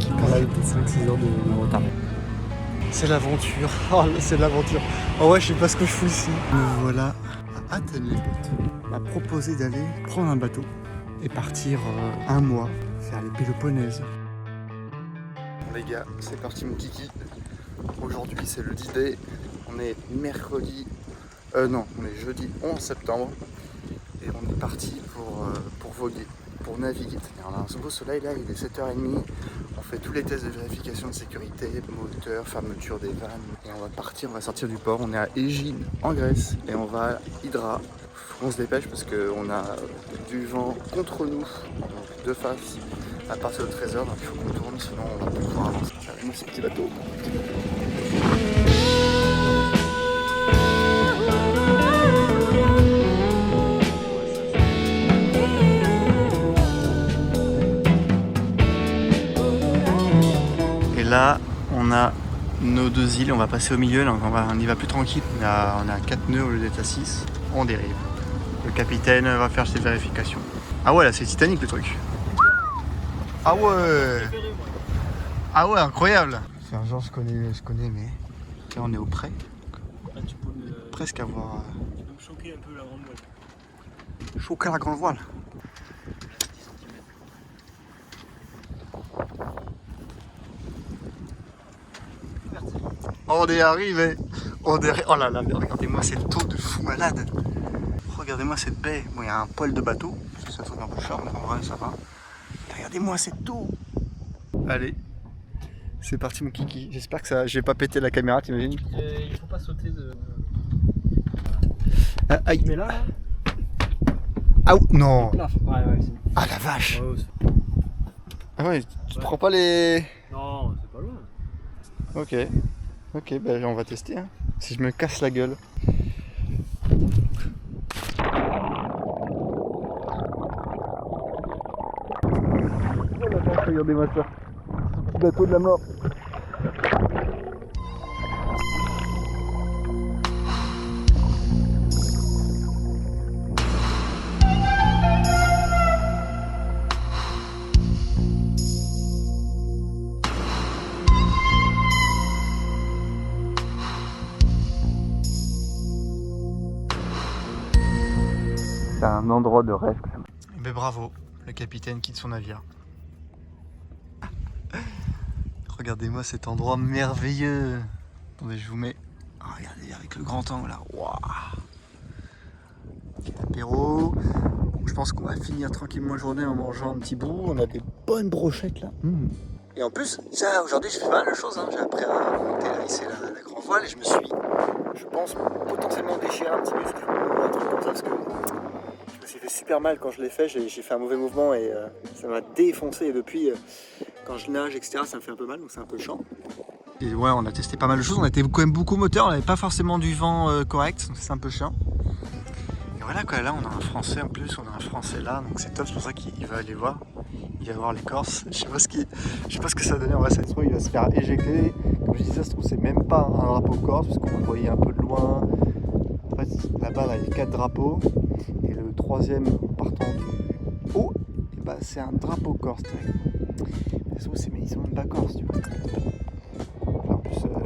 Ouais, 5-6 heures de retard. C'est l'aventure. Oh, c'est l'aventure. Oh ouais, je sais pas ce que je fous ici. Me voilà à Athènes-les-Bautes. On m'a proposé d'aller prendre un bateau et partir un mois faire les Péloponèses. Bon, les gars, c'est parti mon kiki. Aujourd'hui, c'est le D-Day. On est mercredi. Non, on est jeudi 11 septembre. Et on est parti pour voguer, pour naviguer. On a un beau soleil là, il est 7h30. On fait tous les tests de vérification de sécurité, moteur, fermeture des vannes. Et on va partir, on va sortir du port. On est à Égine en Grèce et on va à Hydra. On se dépêche parce qu'on a du vent contre nous, donc de face, à partir de 13h. Donc il faut qu'on tourne, sinon on va pas pouvoir avancer. Regardez-moi ce petit bateau. Là, on a nos deux îles, on va passer au milieu, donc on y va plus tranquille. On a 4 nœuds au lieu d'être à 6. On dérive. Le capitaine va faire ses vérifications. Ah ouais, là c'est Titanic le truc. Ah ouais. Ah ouais, incroyable. C'est un genre je connais, mais là on est au près. Presque avoir... Tu peux me choquer un peu la grande voile. Choquer la grande voile. On est arrivé. Oh là là, mais regardez-moi cette eau de fou malade. Regardez-moi cette baie. Bon, il y a un poil de bateau, parce que ça tourne un peu cher, mais en vrai ça va. Regardez-moi cette eau. Allez, c'est parti mon kiki. J'espère que ça, j'ai pas pété la caméra, t'imagines? Il faut pas sauter de... Aïe. Mais là... Ah non. Là, ouais, Ah la vache. Ouais, Ah ouais, tu prends pas les... non, c'est pas loin. Ok. Ok, bah on va tester. Hein. Si je me casse la gueule. Regardez-moi ça. Petit bateau de la mort. C'est un endroit de rêve quand même. Mais bravo, le capitaine quitte son navire. Regardez-moi cet endroit merveilleux. Attendez, je vous mets. Oh, regardez avec le grand angle là. Waouh. Petit apéro. Je pense qu'on va finir tranquillement la journée en mangeant un petit bout. On a des bonnes brochettes là. Et en plus, ça aujourd'hui, je fais pas mal de choses. Hein. J'ai appris à monter à hisser la grand voile et je me suis, je pense, potentiellement déchiré un petit muscle ou un truc comme ça parce que je me suis fait super mal quand je l'ai fait. J'ai fait un mauvais mouvement et ça m'a défoncé. Et depuis, quand je nage, etc., ça me fait un peu mal, donc c'est un peu chiant. Et ouais, on a testé pas mal de choses. On a été quand même beaucoup moteur. On n'avait pas forcément du vent correct, donc c'est un peu chiant. Et voilà quoi, là on a un Français en plus, on a un Français là, donc c'est top, c'est pour ça qu'il va aller voir. Il va voir les Corses. Je sais pas ce que ça va donner en vrai, ça se trouve il va se faire éjecter. Comme je disais, ça se trouve c'est même pas un drapeau corse, parce qu'on le voyait un peu de loin. En fait là-bas là, il y a 4 drapeaux. Et le troisième en partant du haut, et bah, c'est un drapeau corse directement. Ça se trouve, mais ils sont même pas corses, tu vois. Là,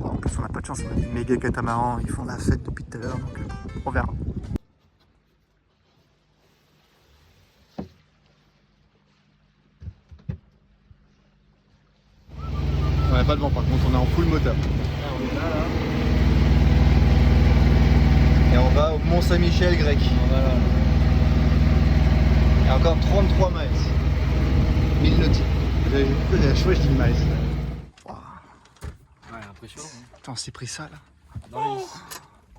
en plus on n'a pas de chance, on a des méga catamarans, ils font la fête depuis tout à l'heure, donc on verra. On n'a pas de vent par contre, on est en full moteur. Là, on est là. Et on va au Mont-Saint-Michel grec. Voilà. Il y a encore 33 miles. 1000 nautiques. La chouette, je dis miles. Wow. Ouais, impressionnant. Hein. Putain, on s'est pris ça là. Dans les lisses.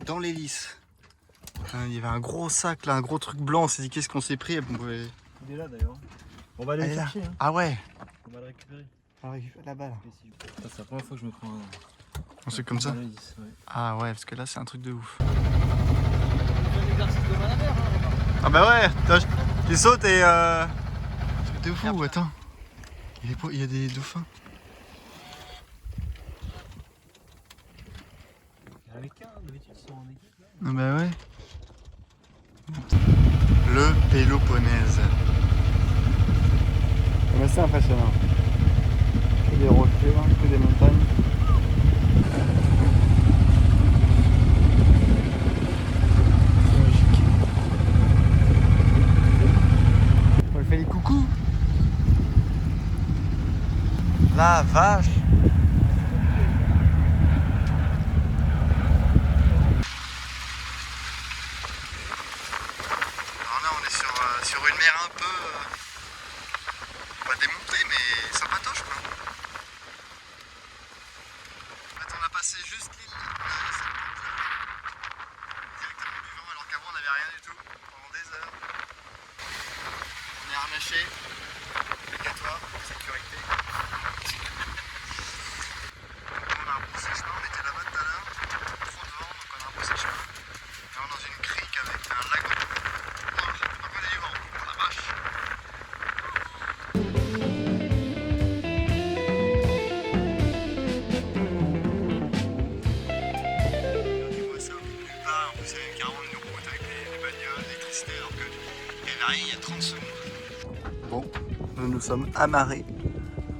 Dans l'hélice. Il y avait un gros sac là, un gros truc blanc. On s'est dit qu'est-ce qu'on s'est pris. Il est là d'ailleurs. On va aller le chercher. Hein. Ah ouais. On va le récupérer. Là-bas là. C'est la première fois que je me prends Un truc comme ça. dans les lisses, ouais. Ah ouais, parce que là c'est un truc de ouf. Un exercice de main à mer, hein. Ah bah ouais, tu sautes et truc de fou, attends. Il y a des dauphins. Il y en avait qu'un, d'habitude ils sont en équipe là. Ah bah ouais. Le Péloponnèse. C'est assez impressionnant. des rochers, hein, que des montagnes. C'est magique. On lui fait les coucous. La vache. Alors là on est sur une mer un peu pas démontée mais sympatoche quoi. En fait on a passé juste l'île directement du vent alors qu'avant on n'avait rien du tout pendant des heures. On est harnaché, obligatoire, sécurité. On a rebroussé chemin, on était là-bas tout à l'heure, trop de vent donc on a rebroussé chemin. Et on est dans une crique avec un lagon. Par contre il y a du vent, oh la vache. Il y avait carrément une route avec les bagnoles, l'électricité, alors qu'il n'y avait rien il y a 30 secondes. Bon, nous nous sommes amarrés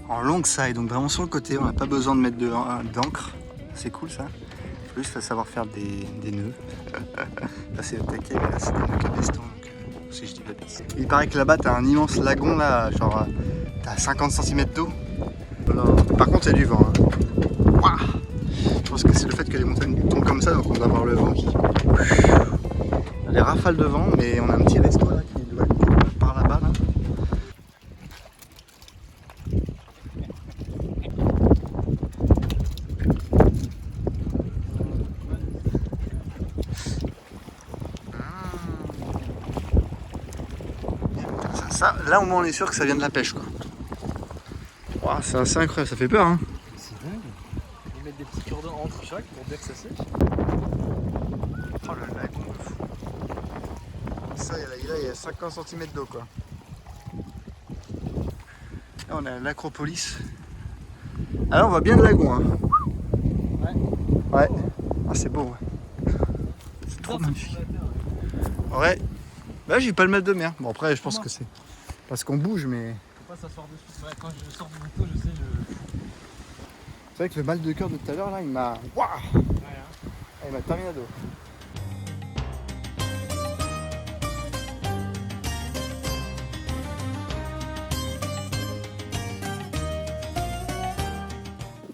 en long side, donc vraiment sur le côté, on n'a pas besoin de mettre d'encre. C'est cool ça. Plus, il faut savoir faire des nœuds. Là c'est au taquet, mais là c'est des nœuds cabestons, donc si je dis pas de bêtises. Il paraît que là-bas t'as un immense lagon là, genre t'as 50 cm d'eau. Par contre il y a du vent. Hein. Ouah, je pense que c'est le fait que les montagnes tombent comme ça, donc on doit avoir le vent qui... Les rafales de vent, mais on a un petit resto là qui doit être par là-bas là. Ça, là au moins on est sûr que ça vient de la pêche quoi. Wow, c'est assez incroyable, ça fait peur hein. C'est dingue. Ils mettent des petits cure-dents entre chaque pour dire que ça sèche. Oh le lagon de fou. Ça il y a 50 cm d'eau quoi. Là on est à l'Acropolis. Ah là on voit bien le lagon hein. Ouais. Ah c'est beau ouais. C'est trop magnifique. Ouais. Bah j'ai pas le mal de mer. Bon après je pense que c'est parce qu'on bouge mais... Faut pas s'asseoir dessus. Ouais, quand je sors du bateau je sais C'est vrai que le mal de cœur de tout à l'heure là il m'a... Waouh, Ouais, il m'a terminado.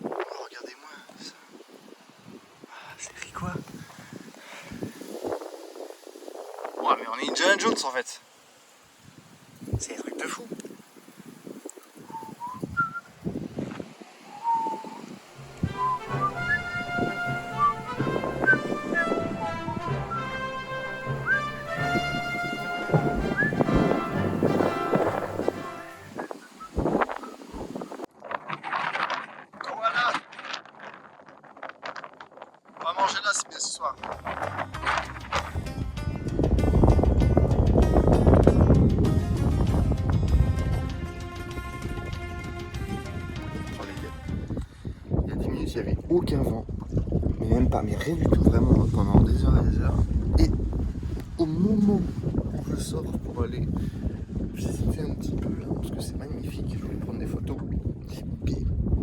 Regardez-moi ça. Ah, c'est quoi? Ouah, mais on est Indiana Jones en fait. C'est des trucs de fou. Koala. On va manger là, c'est bien ce soir. Il y a 10 minutes, il n'y avait aucun vent. Mais même pas, mais rien du tout, vraiment, pendant des heures et des heures. Et au moment où je sors pour aller visiter un petit peu là, parce que c'est magnifique, je voulais prendre des photos.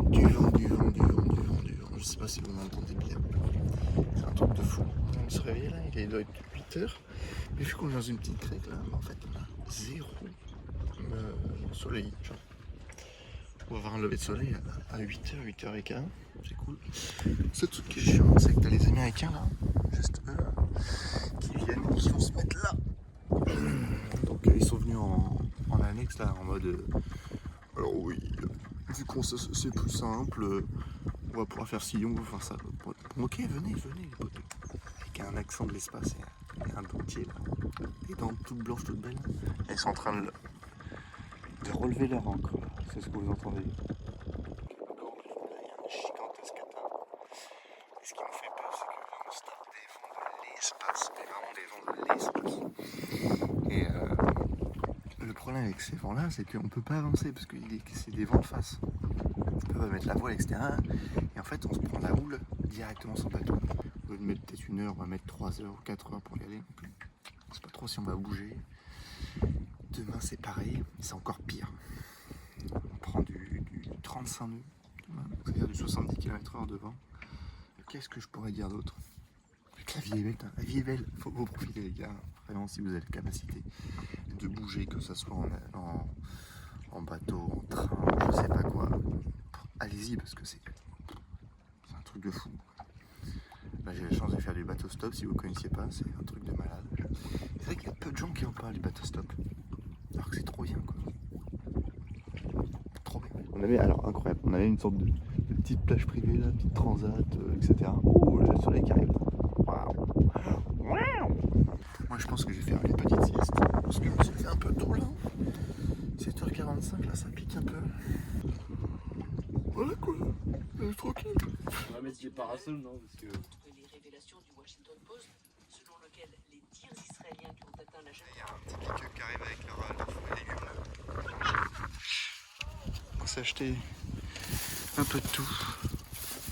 Du vent, du vent, du vent, du vent, du vent. Je sais pas si vous m'entendez bien. C'est un truc de fou. On se réveille là, il doit être 8 heures. Mais vu qu'on est dans une petite crique là, en fait on a zéro soleil. Genre. On va avoir un lever de soleil à 8h, 8h15. C'est cool. Ce truc qui est chiant, c'est que t'as les Américains là, juste eux, qui viennent et qui vont se mettre là. Donc ils sont venus en annexe là, en mode... alors oui, vu qu'on c'est plus simple, on va pouvoir faire ci, on va faire ça. Bon, ok, venez les potes. Avec un accent de l'espace et un dentier là. Des dents toutes blanches, toutes belles. Elles sont en train de relever leur rang quoi. C'est ce que vous entendez. Il y a un gigantesque atteint. Et ce qui me fait peur, c'est que vraiment c'est des vents de l'espace, mais vraiment des vents de l'espace. Et le problème avec ces vents-là, c'est qu'on ne peut pas avancer parce que c'est des vents de face. On peut pas mettre la voile, etc. Et en fait, on se prend la houle directement sur le bateau. Au lieu de mettre peut-être 1 heure, on va mettre 3 heures ou 4 heures pour y aller. On ne sait pas trop si on va bouger. Demain, c'est pareil, c'est encore pire. On prend du 35 nœuds 70 km/h devant. Qu'est-ce que je pourrais dire d'autre? La vie est belle, hein. La vie est belle, faut vous profiter les gars, vraiment si vous avez la capacité de bouger, que ce soit en bateau, en train, je sais pas quoi, allez-y parce que c'est un truc de fou. Là j'ai la chance de faire du bateau stop, si vous connaissiez pas, c'est un truc de malade. C'est vrai qu'il y a peu de gens qui en parlent du bateau stop, alors que c'est trop bien quoi. Trop bien. On avait, alors incroyable, on avait une sorte de petite plage privée là, petite transat, etc. Oh, le soleil qui arrive. Moi je pense que je vais faire une petite sieste parce que je me suis fait un peu tôt là. 7h45 là, ça pique un peu. Voilà quoi, tranquille. On va mettre les parasols, non? Parce que... Les révélations du Washington Post, selon lequel les tirs israéliens qui ont atteint la Il y a un petit pick-up qui arrive avec leur fruits et légumes là. On s'est acheté un peu de tout.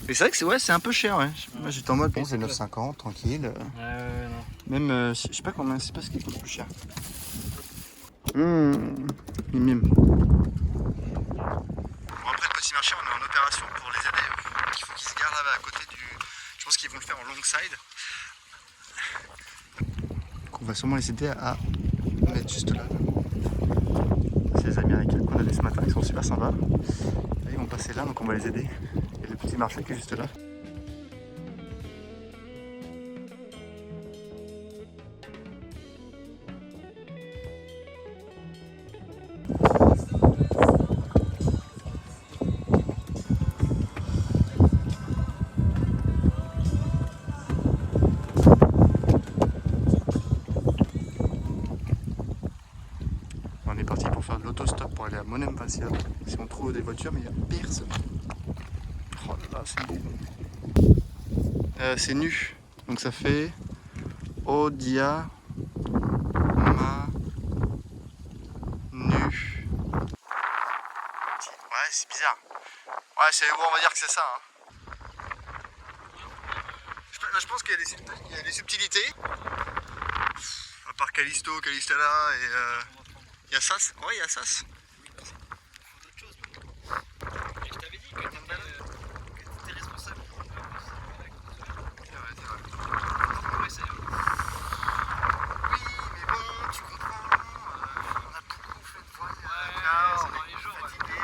Mais c'est vrai que c'est un peu cher, ouais. Moi j'étais en mode bon, c'est 9,50, tranquille. Ouais, non. Même, je sais pas combien, c'est pas ce qui coûte le plus cher. Mime. Bon, après le petit marché, on est en opération pour les aider. Il faut qu'ils se garent là-bas à côté du. Je pense qu'ils vont le faire en long side. Donc on va sûrement les aider à mettre juste là. C'est les Américains qu'on a vus ce matin, ils sont super sympas. Là, ils vont passer là, donc on va les aider. Il y a le petit marché qui est juste là. On est parti pour faire de l'autostop pour aller à Monem Fascia. Si on trouve des voitures, mais il n'y a personne. Oh là là, c'est beau. C'est nu. Donc ça fait Odia Ma Nu. Ouais, c'est bizarre. Ouais, c'est bon, on va dire que c'est ça. Hein. Je pense qu'il y a des subtilités. À part Callisto, Calistella et il y a Sas. Ouais, il y a Sas. Je t'avais dit que t'étais responsable. Oui, mais bon, tu comprends. On a beaucoup fait de voyages. C'est dans les jours, fatigué.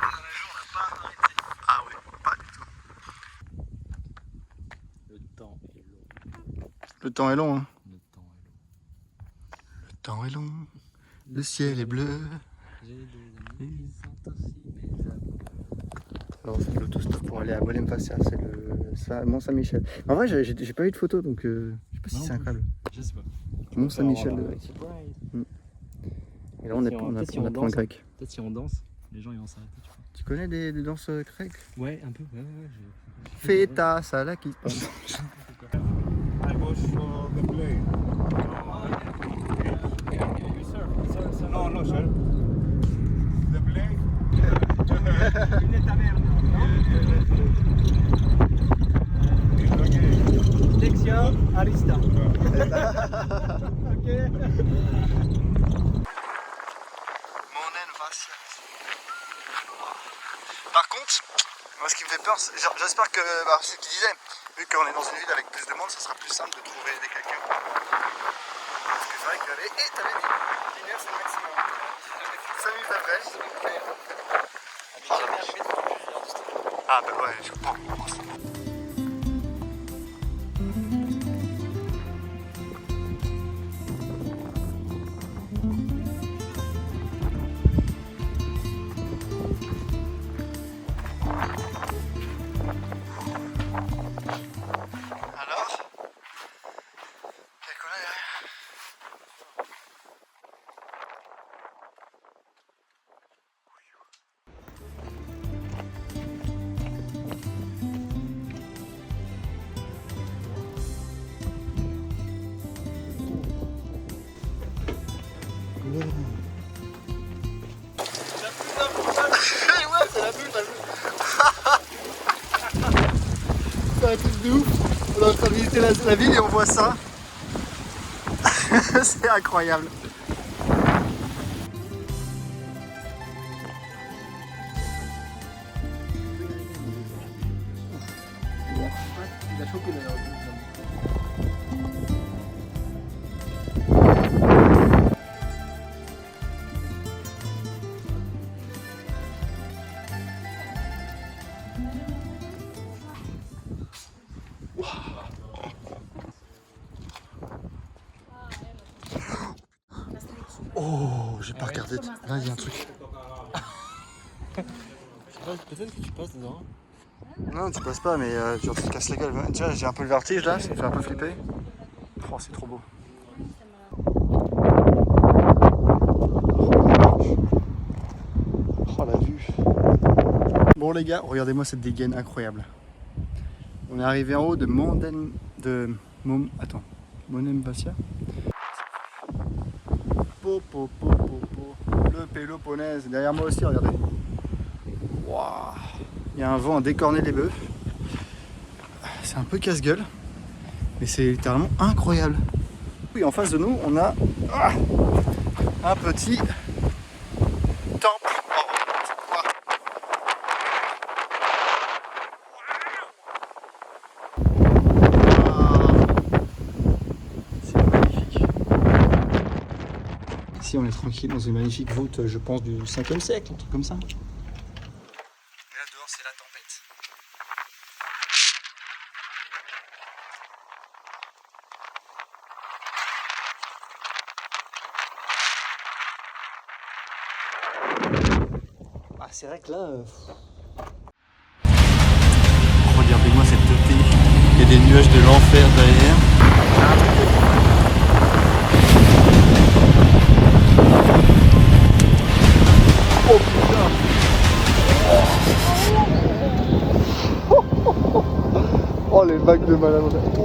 Dans la jour, on n'a pas arrêté. Ah oui, pas du tout. Le temps est long. Le temps est long, hein. Le temps est long. Le temps est long. Le ciel est bleu. J'ai des amis qui sont aussi mes amis. Alors on fait de l'autostop pour aller à Monem Fascia, c'est le Mont Saint-Michel. En vrai j'ai pas eu de photo donc je sais pas si c'est incroyable. Je sais pas. Mont Saint-Michel de Grec. Et là on apprend le grec. Peut-être si on danse, les gens ils vont s'arrêter. Tu connais des danses grecques? Ouais, un peu. Ouais. Feta salaki. I was for the play. No, no, sir. The play. Lexia Arista. Monem Fascia. Par contre, moi ce qui me fait peur, j'espère que, c'est ce qu'il disait, vu qu'on est dans une ville avec plus de monde, ça sera plus simple de trouver quelqu'un. Parce que c'est vrai que, t'avais dit, 1 heure c'est le maximum. 5 minutes après. Ah bah ouais, je comprends. Alors, quel qu'on a derrière? Ouais, c'est la bulle, t'as vu? C'est un truc de ouf. On est en train de visiter la ville et on voit ça. C'est incroyable. choqué d'ailleurs. Oh, j'ai pas regardé. Là, il y a un truc. Peut-être que tu passes dedans. Non, tu passes pas, mais tu te casses la gueule. Tu vois, j'ai un peu le vertige là, ça me fait un peu flipper. Oh, c'est trop beau. Oh, la vue. Bon, les gars, regardez-moi cette dégaine incroyable. On est arrivé en haut de Monemvasia. Le Péloponnèse. Derrière moi aussi, regardez. Waouh. Il y a un vent à décorner les bœufs. C'est un peu casse-gueule, mais c'est littéralement incroyable. Oui, en face de nous, on a un petit temple. C'est magnifique. Ici, on est tranquille dans une magnifique voûte, je pense, du 5e siècle, un truc comme ça. Et là dehors, c'est la tempête. Ah, c'est vrai que là... Regardez-moi cette teuté. Il y a des nuages de l'enfer derrière. Oh putain. Oh les vagues de malade.